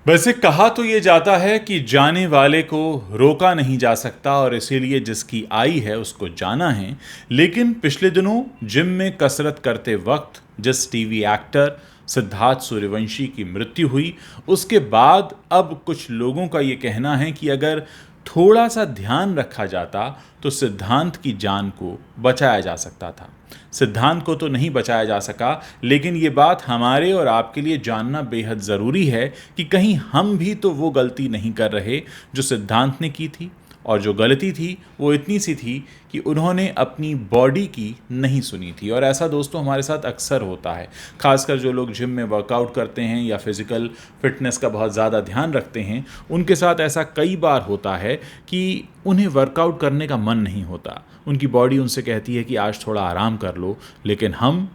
वैसे कहा तो ये जाता है कि जाने वाले को रोका नहीं जा सकता और इसीलिए जिसकी आई है उसको जाना है। लेकिन पिछले दिनों जिम में कसरत करते वक्त जिस टीवी एक्टर सिद्धार्थ सूर्यवंशी की मृत्यु हुई, उसके बाद अब कुछ लोगों का ये कहना है कि अगर थोड़ा सा ध्यान रखा जाता तो सिद्धांत की जान को बचाया जा सकता था। सिद्धांत को तो नहीं बचाया जा सका, लेकिन ये बात हमारे और आपके लिए जानना बेहद ज़रूरी है कि कहीं हम भी तो वो गलती नहीं कर रहे जो सिद्धांत ने की थी। और जो गलती थी वो इतनी सी थी कि उन्होंने अपनी बॉडी की नहीं सुनी थी। और ऐसा दोस्तों हमारे साथ अक्सर होता है, खासकर जो लोग जिम में वर्कआउट करते हैं या फिज़िकल फिटनेस का बहुत ज़्यादा ध्यान रखते हैं, उनके साथ ऐसा कई बार होता है कि उन्हें वर्कआउट करने का मन नहीं होता। उनकी बॉडी उनसे कहती है कि आज थोड़ा आराम कर लो, लेकिन हम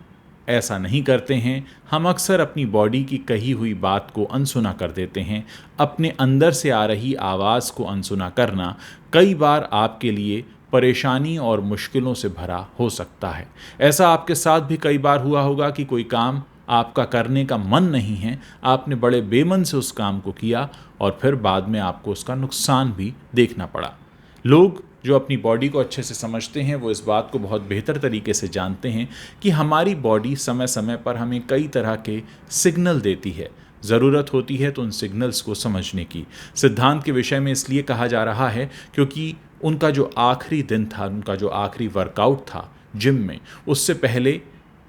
ऐसा नहीं करते हैं। हम अक्सर अपनी बॉडी की कही हुई बात को अनसुना कर देते हैं। अपने अंदर से आ रही आवाज़ को अनसुना करना कई बार आपके लिए परेशानी और मुश्किलों से भरा हो सकता है। ऐसा आपके साथ भी कई बार हुआ होगा कि कोई काम आपका करने का मन नहीं है, आपने बड़े बेमन से उस काम को किया और फिर बाद में आपको उसका नुकसान भी देखना पड़ा। लोग जो अपनी बॉडी को अच्छे से समझते हैं वो इस बात को बहुत बेहतर तरीके से जानते हैं कि हमारी बॉडी समय समय पर हमें कई तरह के सिग्नल देती है। ज़रूरत होती है तो उन सिग्नल्स को समझने की। सिद्धांत के विषय में इसलिए कहा जा रहा है क्योंकि उनका जो आखिरी दिन था, उनका जो आखिरी वर्कआउट था जिम में, उससे पहले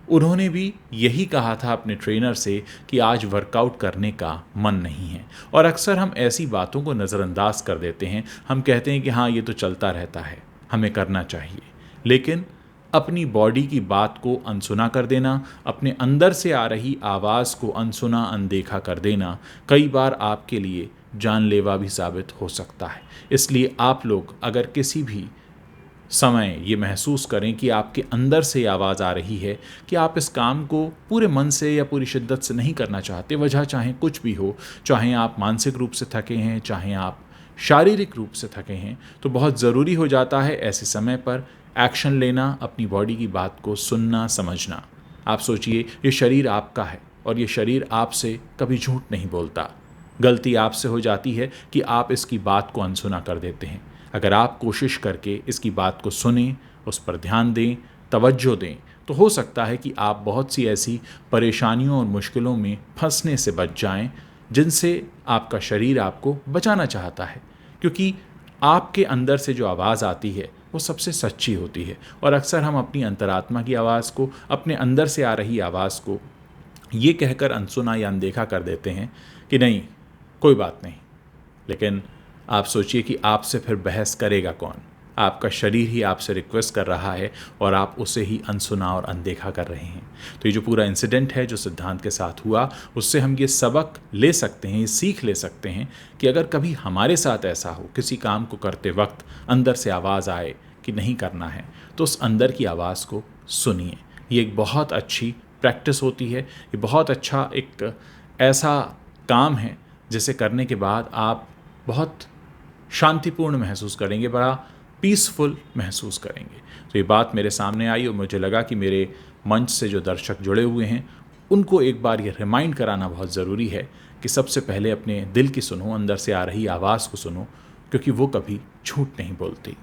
उन्होंने भी यही कहा था अपने ट्रेनर से कि आज वर्कआउट करने का मन नहीं है। और अक्सर हम ऐसी बातों को नज़रअंदाज कर देते हैं। हम कहते हैं कि हाँ, ये तो चलता रहता है, हमें करना चाहिए। लेकिन अपनी बॉडी की बात को अनसुना कर देना, अपने अंदर से आ रही आवाज़ को अनसुना अनदेखा कर देना कई बार आपके लिए जानलेवा भी साबित हो सकता है। इसलिए आप लोग अगर किसी भी समय ये महसूस करें कि आपके अंदर से आवाज़ आ रही है कि आप इस काम को पूरे मन से या पूरी शिद्दत से नहीं करना चाहते, वजह चाहे कुछ भी हो, चाहे आप मानसिक रूप से थके हैं, चाहे आप शारीरिक रूप से थके हैं, तो बहुत ज़रूरी हो जाता है ऐसे समय पर एक्शन लेना, अपनी बॉडी की बात को सुनना, समझना। आप सोचिए, ये शरीर आपका है और ये शरीर आपसे कभी झूठ नहीं बोलता। गलती आपसे हो जाती है कि आप इसकी बात को अनसुना कर देते हैं। अगर आप कोशिश करके इसकी बात को सुनें, उस पर ध्यान दें, तवज्जो दें, तो हो सकता है कि आप बहुत सी ऐसी परेशानियों और मुश्किलों में फंसने से बच जाएं जिनसे आपका शरीर आपको बचाना चाहता है। क्योंकि आपके अंदर से जो आवाज़ आती है वो सबसे सच्ची होती है। और अक्सर हम अपनी अंतरात्मा की आवाज़ को, अपने अंदर से आ रही आवाज़ को ये कहकर अनसुना या अनदेखा कर देते हैं कि नहीं, कोई बात नहीं। लेकिन आप सोचिए कि आपसे फिर बहस करेगा कौन? आपका शरीर ही आपसे रिक्वेस्ट कर रहा है और आप उसे ही अनसुना और अनदेखा कर रहे हैं। तो ये जो पूरा इंसिडेंट है जो सिद्धांत के साथ हुआ, उससे हम ये सबक ले सकते हैं, ये सीख ले सकते हैं कि अगर कभी हमारे साथ ऐसा हो, किसी काम को करते वक्त अंदर से आवाज़ आए कि नहीं करना है, तो उस अंदर की आवाज़ को सुनिए। ये एक बहुत अच्छी प्रैक्टिस होती है। ये बहुत अच्छा एक ऐसा काम है जिसे करने के बाद आप बहुत शांतिपूर्ण महसूस करेंगे, बड़ा पीसफुल महसूस करेंगे। तो ये बात मेरे सामने आई और मुझे लगा कि मेरे मंच से जो दर्शक जुड़े हुए हैं उनको एक बार ये रिमाइंड कराना बहुत ज़रूरी है कि सबसे पहले अपने दिल की सुनो, अंदर से आ रही आवाज़ को सुनो, क्योंकि वो कभी झूठ नहीं बोलती।